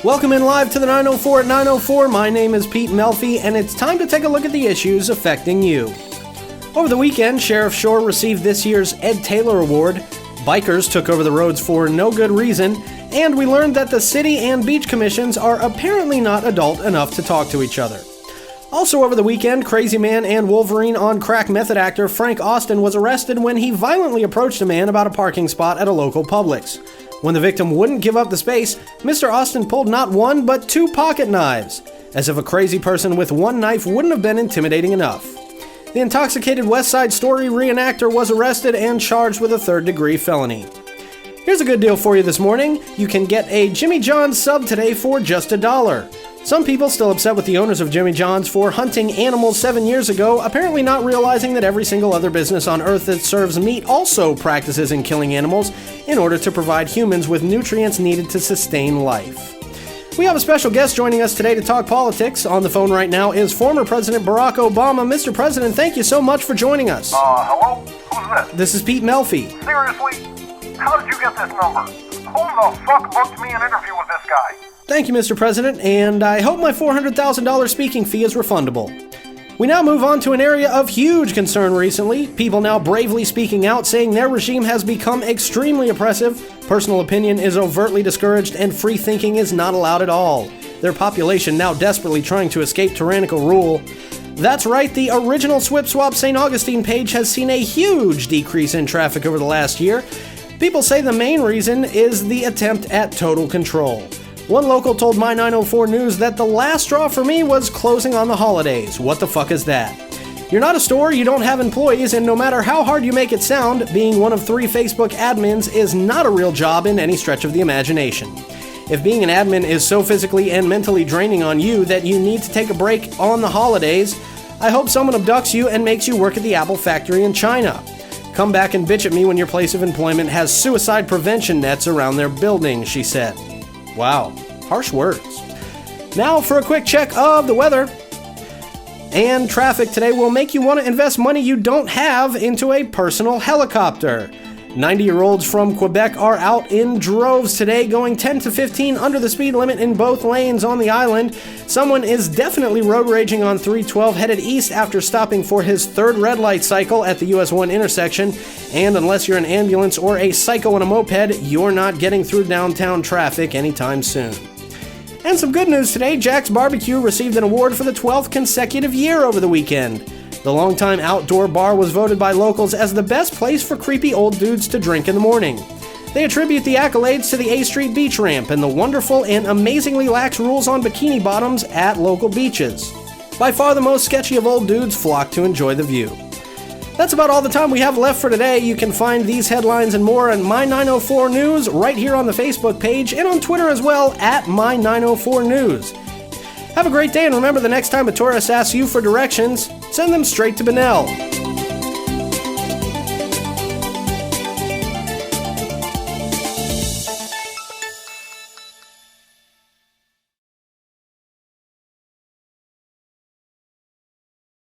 Welcome in live to the 904 at 904. My name is Pete Melfi, and it's time to take a look at the issues affecting you. Over the weekend, Sheriff Shore received this year's Ed Taylor Award, bikers took over the roads for no good reason, and we learned that the city and beach commissions are apparently not adult enough to talk to each other. Also over the weekend, Crazy Man and Wolverine on crack method actor Frank Austin was arrested when he violently approached a man about a parking spot at a local Publix. When the victim wouldn't give up the space, Mr. Austin pulled not one but two pocket knives, as if a crazy person with one knife wouldn't have been intimidating enough. The intoxicated West Side Story reenactor was arrested and charged with a third-degree felony. Here's a good deal for you this morning. You can get a Jimmy John's sub today for just $1. Some people still upset with the owners of Jimmy John's for hunting animals 7 years ago, apparently not realizing that every single other business on earth that serves meat also practices in killing animals in order to provide humans with nutrients needed to sustain life. We have a special guest joining us today to talk politics. On the phone right now is former President Barack Obama. Mr. President, thank you so much for joining us. Hello? Who's this? This is Pete Melfi. Seriously? How did you get this number? Who the fuck booked me an interview with this guy? Thank you, Mr. President, and I hope my $400,000 speaking fee is refundable. We now move on to an area of huge concern recently. People now bravely speaking out, saying their regime has become extremely oppressive, personal opinion is overtly discouraged, and free thinking is not allowed at all. Their population now desperately trying to escape tyrannical rule. That's right, the original Swip Swap St. Augustine page has seen a huge decrease in traffic over the last year. People say the main reason is the attempt at total control. One local told My 904 News that the last straw for me was closing on the holidays. What the fuck is that? You're not a store, you don't have employees, and no matter how hard you make it sound, being one of 3 Facebook admins is not a real job in any stretch of the imagination. If being an admin is so physically and mentally draining on you that you need to take a break on the holidays, I hope someone abducts you and makes you work at the Apple factory in China. Come back and bitch at me when your place of employment has suicide prevention nets around their building, she said. Wow, harsh words. Now for a quick check of the weather. And traffic today will make you want to invest money you don't have into a personal helicopter. 90-year-olds from Quebec are out in droves today, going 10 to 15 under the speed limit in both lanes on the island. Someone is definitely road raging on 312 headed east after stopping for his third red light cycle at the US 1 intersection. And unless you're an ambulance or a psycho on a moped, you're not getting through downtown traffic anytime soon. And some good news today, Jack's Barbecue received an award for the 12th consecutive year over the weekend. The longtime outdoor bar was voted by locals as the best place for creepy old dudes to drink in the morning. They attribute the accolades to the A Street Beach Ramp and the wonderful and amazingly lax rules on bikini bottoms at local beaches. By far the most sketchy of old dudes flock to enjoy the view. That's about all the time we have left for today. You can find these headlines and more on My 904 News right here on the Facebook page and on Twitter as well at My 904 News. Have a great day, and remember, the next time a tourist asks you for directions, send them straight to Benel.